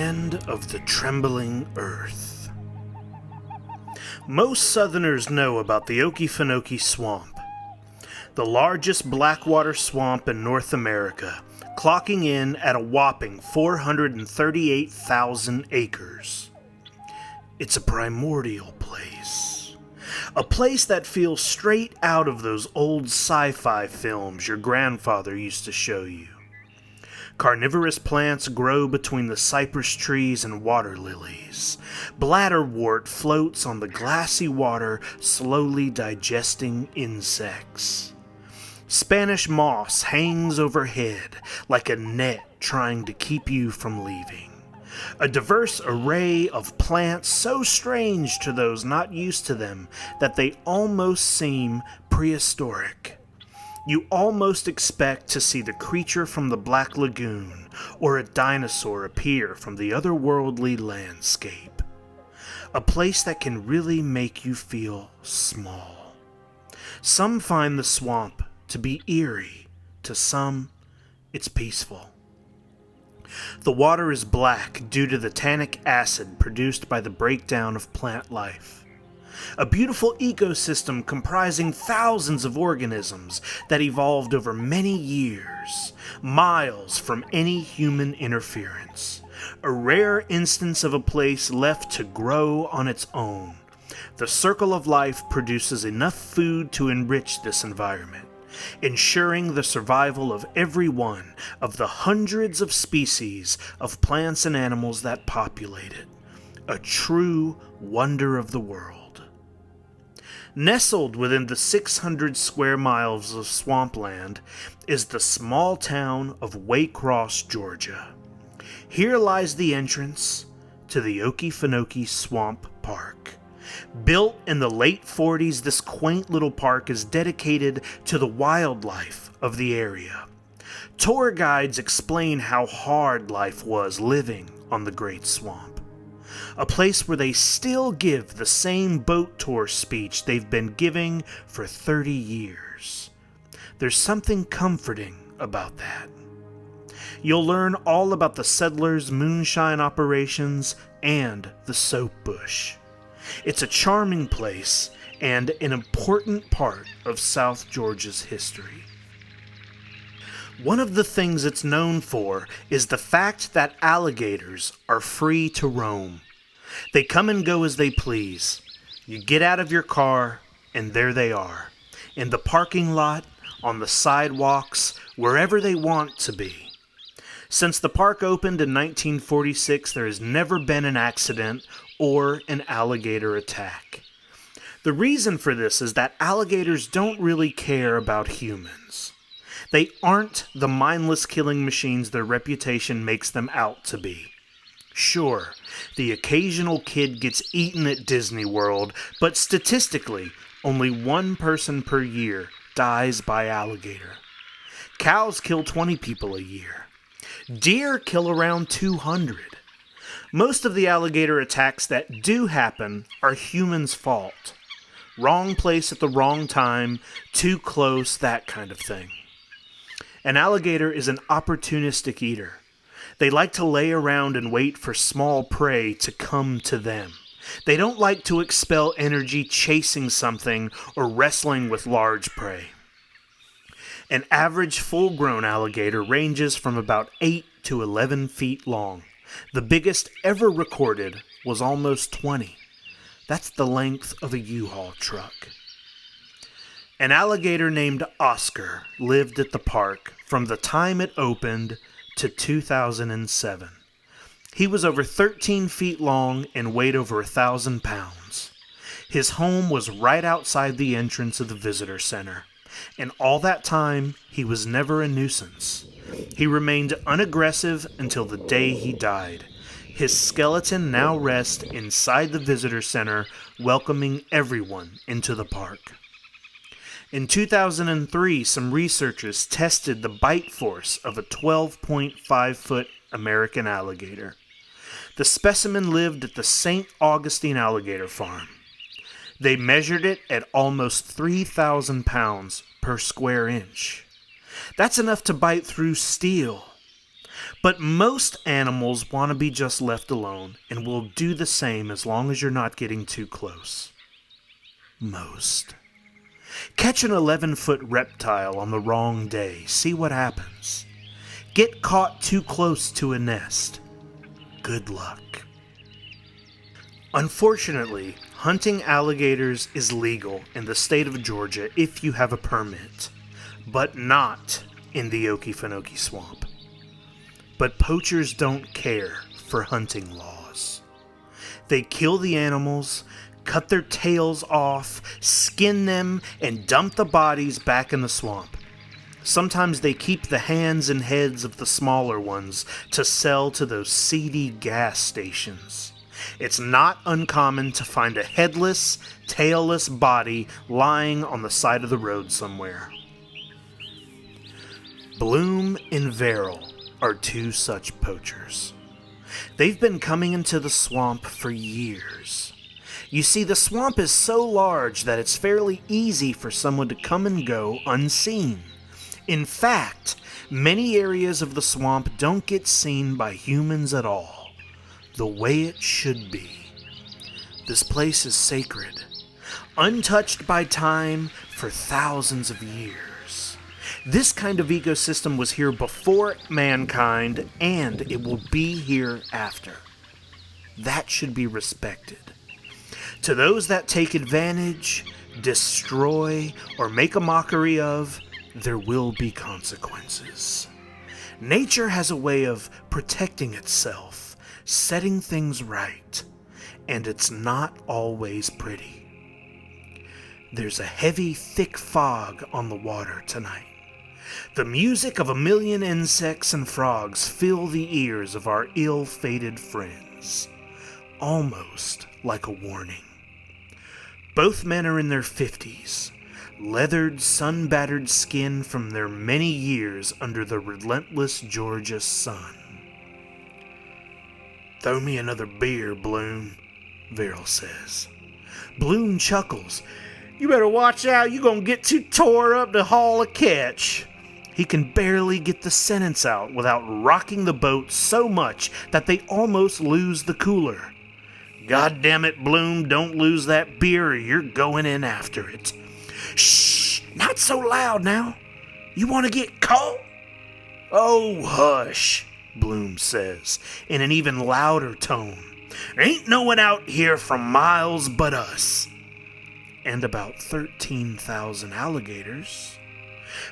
land of the trembling earth. Most Southerners know about the Okefenokee Swamp, the largest blackwater swamp in North America, clocking in at a whopping 438,000 acres. It's a primordial place. A place that feels straight out of those old sci-fi films your grandfather used to show you. Carnivorous plants grow between the cypress trees and water lilies. Bladderwort floats on the glassy water, slowly digesting insects. Spanish moss hangs overhead like a net trying to keep you from leaving. A diverse array of plants so strange to those not used to them that they almost seem prehistoric. You almost expect to see the creature from the Black Lagoon or a dinosaur appear from the otherworldly landscape. A place that can really make you feel small. Some find the swamp to be eerie. To some, it's peaceful. The water is black due to the tannic acid produced by the breakdown of plant life. A beautiful ecosystem comprising thousands of organisms that evolved over many years, miles from any human interference. A rare instance of a place left to grow on its own. The circle of life produces enough food to enrich this environment, ensuring the survival of every one of the hundreds of species of plants and animals that populate it. A true wonder of the world. Nestled within the 600 square miles of swampland is the small town of Waycross, Georgia. Here lies the entrance to the Okefenokee Swamp Park. Built in the late 40s, this quaint little park is dedicated to the wildlife of the area. Tour guides explain how hard life was living on the Great Swamp. A place where they still give the same boat tour speech they've been giving for 30 years. There's something comforting about that. You'll learn all about the settlers' moonshine operations and the soap bush. It's a charming place and an important part of South Georgia's history. One of the things it's known for is the fact that alligators are free to roam. They come and go as they please. You get out of your car, and there they are, in the parking lot, on the sidewalks, wherever they want to be. Since the park opened in 1946, there has never been an accident or an alligator attack. The reason for this is that alligators don't really care about humans. They aren't the mindless killing machines their reputation makes them out to be. Sure, the occasional kid gets eaten at Disney World, but statistically, only one person per year dies by alligator. Cows kill 20 people a year. Deer kill around 200. Most of the alligator attacks that do happen are humans' fault. Wrong place at the wrong time, too close, that kind of thing. An alligator is an opportunistic eater. They like to lay around and wait for small prey to come to them. They don't like to expel energy chasing something or wrestling with large prey. An average full-grown alligator ranges from about 8 to 11 feet long. The biggest ever recorded was almost 20. That's the length of a U-Haul truck. An alligator named Oscar lived at the park from the time it opened to 2007. He was over 13 feet long and weighed over 1,000 pounds. His home was right outside the entrance of the visitor center, and all that time he was never a nuisance. He remained unaggressive until the day he died. His skeleton now rests inside the visitor center, welcoming everyone into the park. In 2003, some researchers tested the bite force of a 12.5-foot American alligator. The specimen lived at the St. Augustine Alligator Farm. They measured it at almost 3,000 pounds per square inch. That's enough to bite through steel. But most animals want to be just left alone and will do the same as long as you're not getting too close. Most. Catch an 11-foot reptile on the wrong day. See what happens. Get caught too close to a nest. Good luck. Unfortunately, hunting alligators is legal in the state of Georgia if you have a permit, but not in the Okefenokee Swamp. But poachers don't care for hunting laws. They kill the animals, cut their tails off, skin them, and dump the bodies back in the swamp. Sometimes they keep the hands and heads of the smaller ones to sell to those seedy gas stations. It's not uncommon to find a headless, tailless body lying on the side of the road somewhere. Bloom and Verrill are two such poachers. They've been coming into the swamp for years. You see, the swamp is so large that it's fairly easy for someone to come and go unseen. In fact, many areas of the swamp don't get seen by humans at all. The way it should be. This place is sacred, untouched by time for thousands of years. This kind of ecosystem was here before mankind, and it will be here after. That should be respected. To those that take advantage, destroy, or make a mockery of, there will be consequences. Nature has a way of protecting itself, setting things right, and it's not always pretty. There's a heavy, thick fog on the water tonight. The music of a million insects and frogs fill the ears of our ill-fated friends, almost like a warning. Both men are in their 50s, leathered, sun-battered skin from their many years under the relentless Georgia sun. "Throw me another beer, Bloom," Verrill says. Bloom chuckles. "You better watch out, you gonna get too tore up to haul a catch." He can barely get the sentence out without rocking the boat so much that they almost lose the cooler. "God damn it, Bloom, don't lose that beer or you're going in after it." "Shh, not so loud now. You want to get caught?" "Oh, hush," Bloom says, in an even louder tone. "Ain't no one out here for miles but us. And about 13,000 alligators.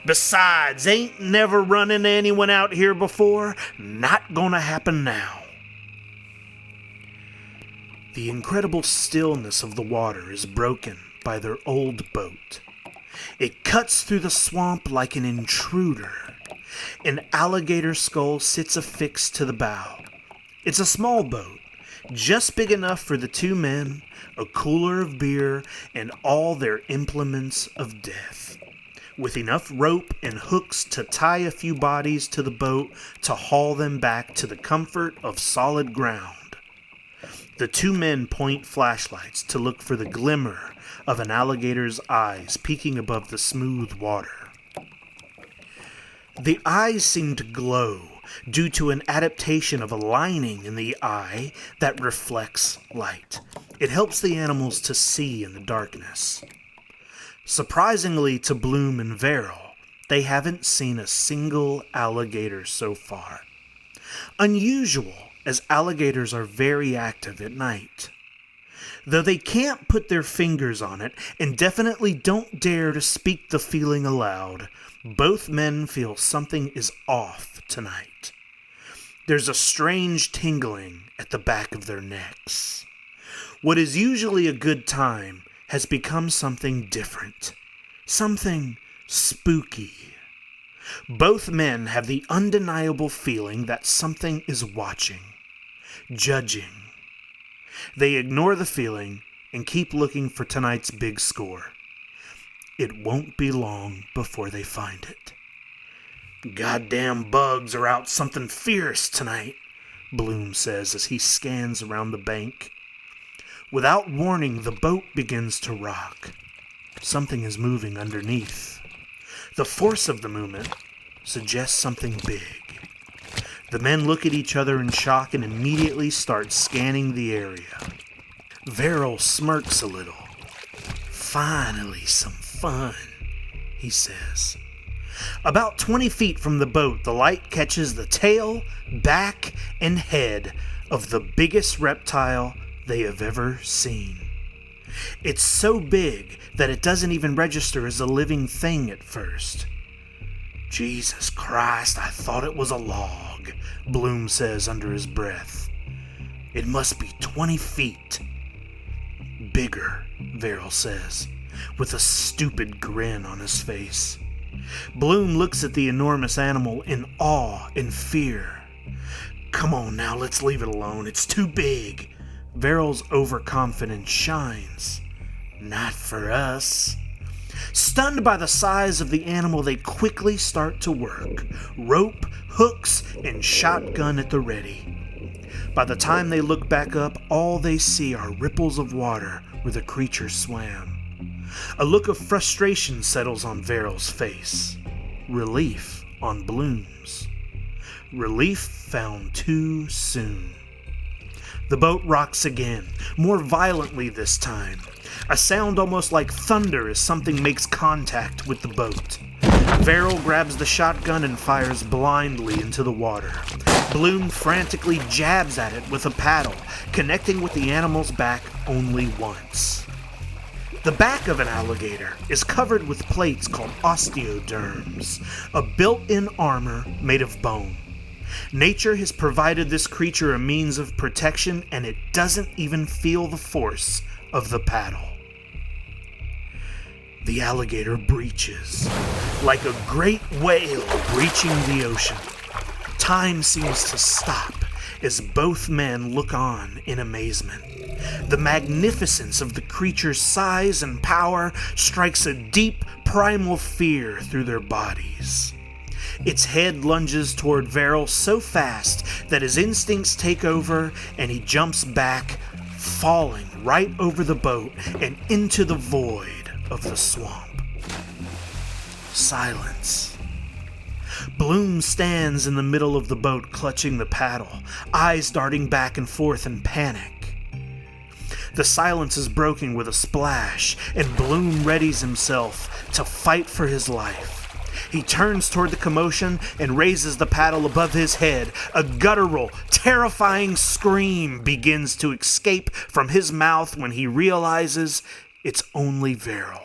Besides, ain't never run into anyone out here before. Not gonna happen now." The incredible stillness of the water is broken by their old boat. It cuts through the swamp like an intruder. An alligator skull sits affixed to the bow. It's a small boat, just big enough for the two men, a cooler of beer, and all their implements of death, with enough rope and hooks to tie a few bodies to the boat to haul them back to the comfort of solid ground. The two men point flashlights to look for the glimmer of an alligator's eyes peeking above the smooth water. The eyes seem to glow due to an adaptation of a lining in the eye that reflects light. It helps the animals to see in the darkness. Surprisingly to Bloom and Verrill, they haven't seen a single alligator so far. Unusual, as alligators are very active at night. Though they can't put their fingers on it and definitely don't dare to speak the feeling aloud, both men feel something is off tonight. There's a strange tingling at the back of their necks. What is usually a good time has become something different, something spooky. Both men have the undeniable feeling that something is watching, judging. They ignore the feeling and keep looking for tonight's big score. It won't be long before they find it. "Goddamn bugs are out something fierce tonight," Bloom says as he scans around the bank. Without warning, the boat begins to rock. Something is moving underneath. The force of the movement suggests something big. The men look at each other in shock and immediately start scanning the area. Verrill smirks a little. "Finally, some fun," he says. About 20 feet from the boat, the light catches the tail, back, and head of the biggest reptile they have ever seen. It's so big that it doesn't even register as a living thing at first. "Jesus Christ, I thought it was a log," Bloom says under his breath. "It must be 20 feet. "Bigger," Verrill says, with a stupid grin on his face. Bloom looks at the enormous animal in awe and fear. "Come on now, let's leave it alone. It's too big." Verrill's overconfidence shines. "Not for us." Stunned by the size of the animal, they quickly start to work. Rope, hooks, and shotgun at the ready. By the time they look back up, all they see are ripples of water where the creature swam. A look of frustration settles on Verrill's face. Relief on Bloom's. Relief found too soon. The boat rocks again, more violently this time. A sound almost like thunder as something makes contact with the boat. Verrill grabs the shotgun and fires blindly into the water. Bloom frantically jabs at it with a paddle, connecting with the animal's back only once. The back of an alligator is covered with plates called osteoderms, a built-in armor made of bone. Nature has provided this creature a means of protection, and it doesn't even feel the force of the paddle. The alligator breaches, like a great whale breaching the ocean. Time seems to stop as both men look on in amazement. The magnificence of the creature's size and power strikes a deep, primal fear through their bodies. Its head lunges toward Verrill so fast that his instincts take over and he jumps back, falling right over the boat and into the void of the swamp. Silence. Bloom stands in the middle of the boat clutching the paddle, eyes darting back and forth in panic. The silence is broken with a splash, and Bloom readies himself to fight for his life. He turns toward the commotion and raises the paddle above his head. A guttural, terrifying scream begins to escape from his mouth when he realizes it's only Verrill.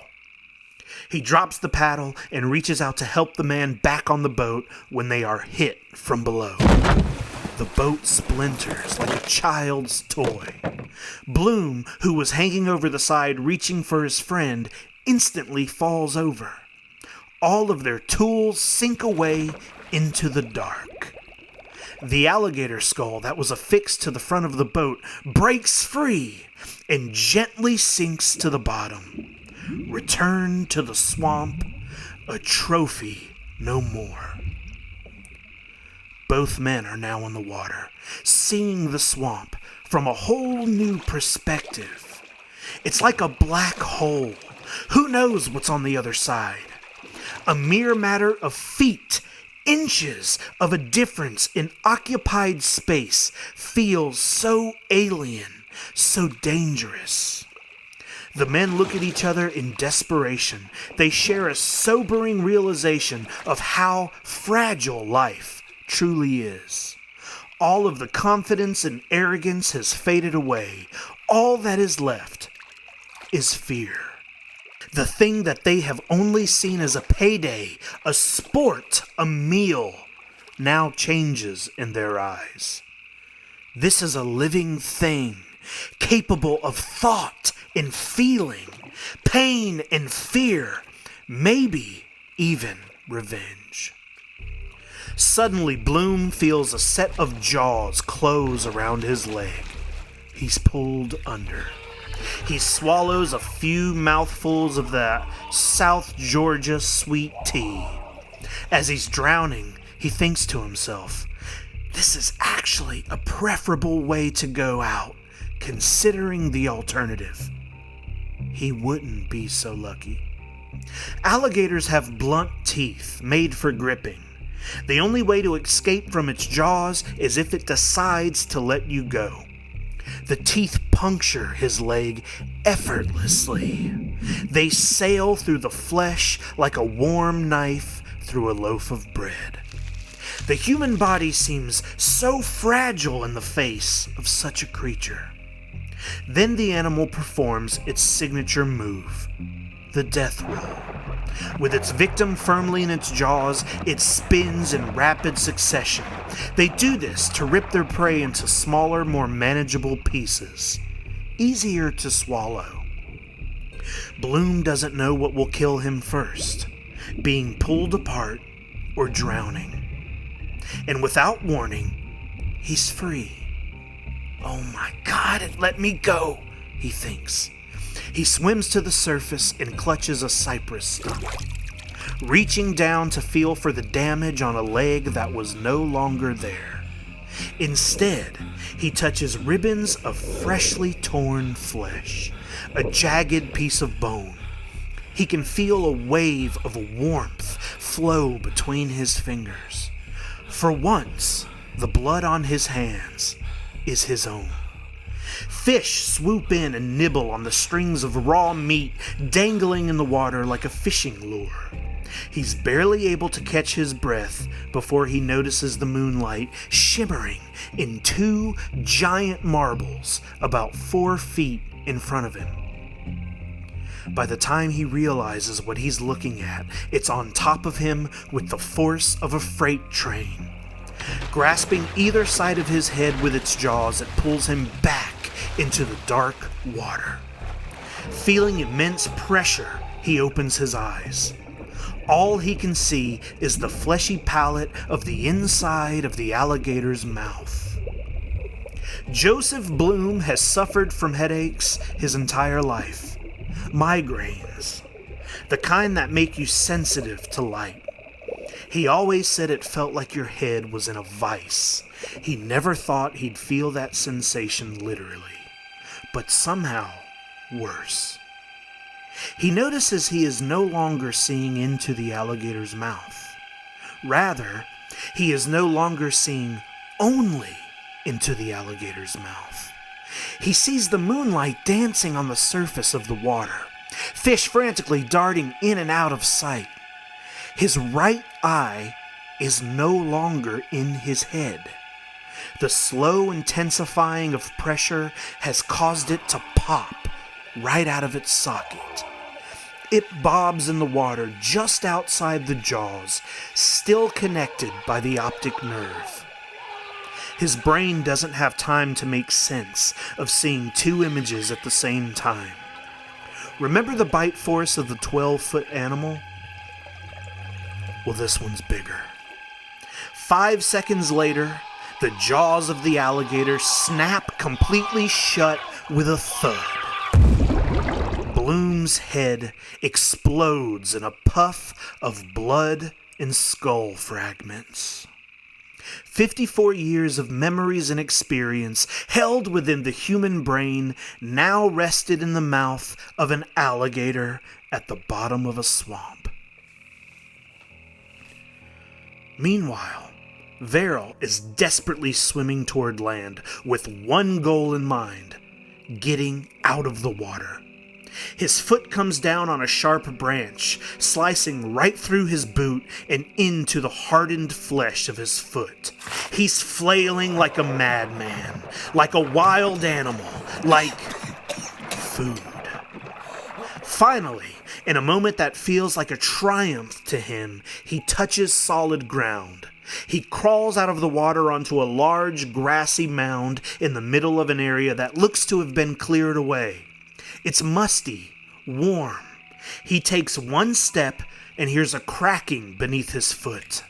He drops the paddle and reaches out to help the man back on the boat when they are hit from below. The boat splinters like a child's toy. Bloom, who was hanging over the side reaching for his friend, instantly falls over. All of their tools sink away into the dark. The alligator skull that was affixed to the front of the boat breaks free and gently sinks to the bottom. Return to the swamp, a trophy no more. Both men are now in the water, seeing the swamp from a whole new perspective. It's like a black hole. Who knows what's on the other side? A mere matter of feet, inches of a difference in occupied space feels so alien, so dangerous. The men look at each other in desperation. They share a sobering realization of how fragile life truly is. All of the confidence and arrogance has faded away. All that is left is fear. The thing that they have only seen as a payday, a sport, a meal, now changes in their eyes. This is a living thing, capable of thought and feeling, pain and fear, maybe even revenge. Suddenly, Bloom feels a set of jaws close around his leg. He's pulled under. He swallows a few mouthfuls of the South Georgia sweet tea. As he's drowning, he thinks to himself, this is actually a preferable way to go out, considering the alternative. He wouldn't be so lucky. Alligators have blunt teeth made for gripping. The only way to escape from its jaws is if it decides to let you go. The teeth puncture his leg effortlessly. They sail through the flesh like a warm knife through a loaf of bread. The human body seems so fragile in the face of such a creature. Then the animal performs its signature move, the death roll. With its victim firmly in its jaws, it spins in rapid succession. They do this to rip their prey into smaller, more manageable pieces, easier to swallow. Bloom doesn't know what will kill him first, being pulled apart or drowning. And without warning, he's free. Oh my God, it let me go, he thinks. He swims to the surface and clutches a cypress stump, reaching down to feel for the damage on a leg that was no longer there. Instead, he touches ribbons of freshly torn flesh, a jagged piece of bone. He can feel a wave of warmth flow between his fingers. For once, the blood on his hands is his own. Fish swoop in and nibble on the strings of raw meat dangling in the water like a fishing lure. He's barely able to catch his breath before he notices the moonlight shimmering in two giant marbles about 4 feet in front of him. By the time he realizes what he's looking at, it's on top of him with the force of a freight train. Grasping either side of his head with its jaws, it pulls him back into the dark water. Feeling immense pressure, he opens his eyes. All he can see is the fleshy palate of the inside of the alligator's mouth. Joseph Bloom has suffered from headaches his entire life. Migraines, the kind that make you sensitive to light. He always said it felt like your head was in a vice. He never thought he'd feel that sensation literally, but somehow worse. He notices he is no longer seeing into the alligator's mouth. Rather, he is no longer seeing only into the alligator's mouth. He sees the moonlight dancing on the surface of the water, fish frantically darting in and out of sight. His right eye is no longer in his head. The slow intensifying of pressure has caused it to pop right out of its socket. It bobs in the water just outside the jaws, still connected by the optic nerve. His brain doesn't have time to make sense of seeing two images at the same time. Remember the bite force of the 12-foot animal? Well, this one's bigger. 5 seconds later, the jaws of the alligator snap completely shut with a thud. Bloom's head explodes in a puff of blood and skull fragments. 54 years of memories and experience held within the human brain now rested in the mouth of an alligator at the bottom of a swamp. Meanwhile, Verrill is desperately swimming toward land with one goal in mind: getting out of the water. His foot comes down on a sharp branch, slicing right through his boot and into the hardened flesh of his foot. He's flailing like a madman, like a wild animal, like food. Finally, in a moment that feels like a triumph to him, he touches solid ground. He crawls out of the water onto a large grassy mound in the middle of an area that looks to have been cleared away. It's musty, warm. He takes one step and hears a cracking beneath his foot.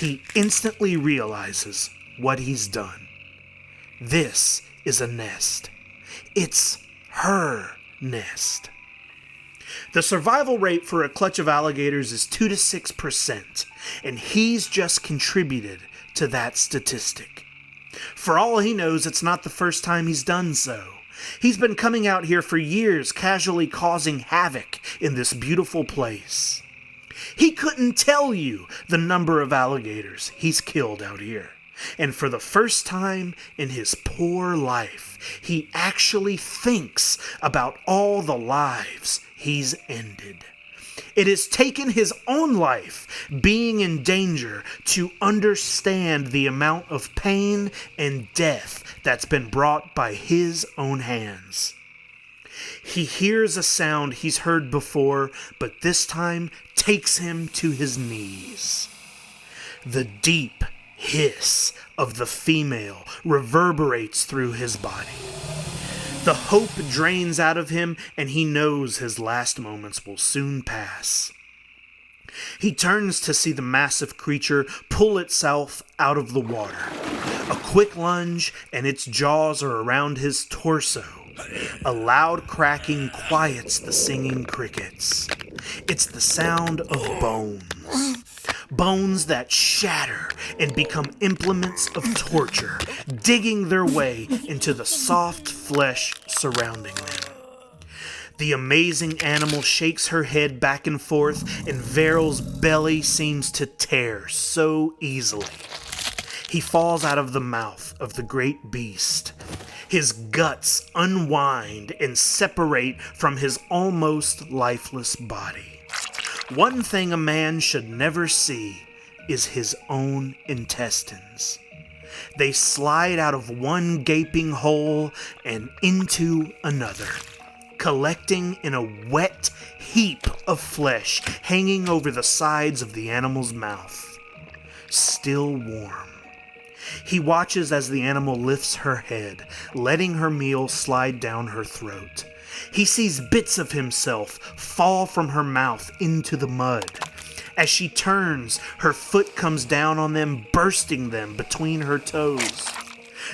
He instantly realizes what he's done. This is a nest. It's her nest. The survival rate for a clutch of alligators is 2 to 6%, and he's just contributed to that statistic. For all he knows, it's not the first time he's done so. He's been coming out here for years, casually causing havoc in this beautiful place. He couldn't tell you the number of alligators he's killed out here. And for the first time in his poor life, he actually thinks about all the lives he's ended. It has taken his own life, being in danger, to understand the amount of pain and death that's been brought by his own hands. He hears a sound he's heard before, but this time takes him to his knees. The deep hiss of the female reverberates through his body. The hope drains out of him, and he knows his last moments will soon pass. He turns to see the massive creature pull itself out of the water. A quick lunge, and its jaws are around his torso. A loud cracking quiets the singing crickets. It's the sound of bones. Bones that shatter and become implements of torture, digging their way into the soft flesh surrounding them. The amazing animal shakes her head back and forth, and Veryl's belly seems to tear so easily. He falls out of the mouth of the great beast. His guts unwind and separate from his almost lifeless body. One thing a man should never see is his own intestines. They slide out of one gaping hole and into another, collecting in a wet heap of flesh hanging over the sides of the animal's mouth. Still warm. He watches as the animal lifts her head, letting her meal slide down her throat. He sees bits of himself fall from her mouth into the mud. As she turns, her foot comes down on them, bursting them between her toes.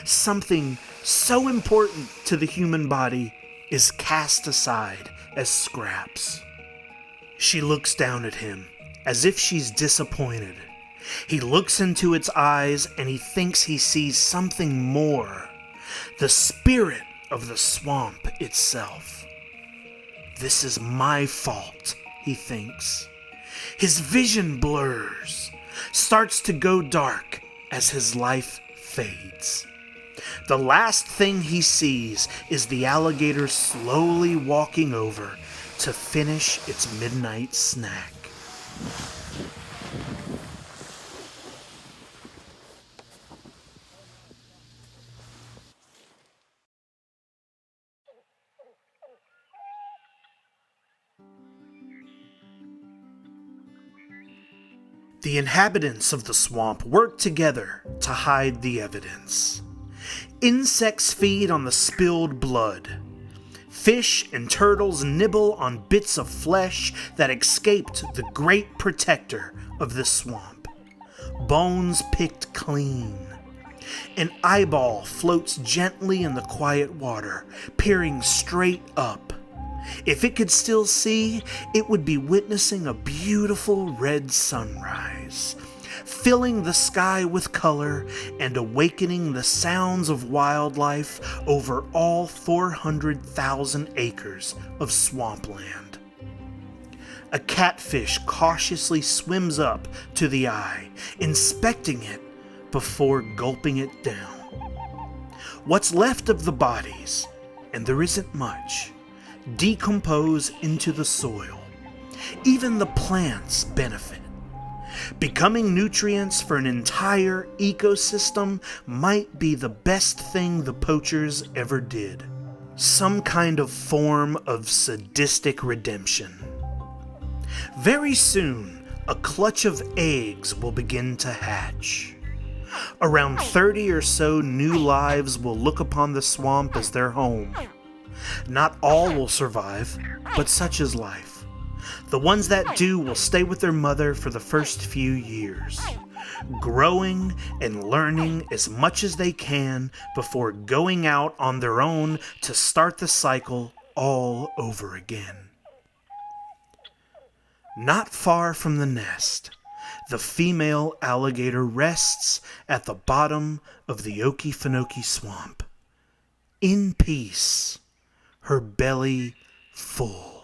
Something so important to the human body is cast aside as scraps. She looks down at him, as if she's disappointed. He looks into its eyes, and he thinks he sees something more. The spirit of the swamp itself. This is my fault, he thinks. His vision blurs, starts to go dark as his life fades. The last thing he sees is the alligator slowly walking over to finish its midnight snack. The inhabitants of the swamp work together to hide the evidence. Insects feed on the spilled blood. Fish and turtles nibble on bits of flesh that escaped the great protector of the swamp. Bones picked clean. An eyeball floats gently in the quiet water, peering straight up. If it could still see, it would be witnessing a beautiful red sunrise, filling the sky with color and awakening the sounds of wildlife over all 400,000 acres of swampland. A catfish cautiously swims up to the eye, inspecting it before gulping it down. What's left of the bodies, and there isn't much, decompose into the soil. Even the plants benefit. Becoming nutrients for an entire ecosystem might be the best thing the poachers ever did. Some kind of form of sadistic redemption. Very soon, a clutch of eggs will begin to hatch. Around 30 or so new lives will look upon the swamp as their home. Not all will survive, but such is life. The ones that do will stay with their mother for the first few years, growing and learning as much as they can before going out on their own to start the cycle all over again. Not far from the nest, the female alligator rests at the bottom of the Okefenokee Swamp, in peace, her belly full.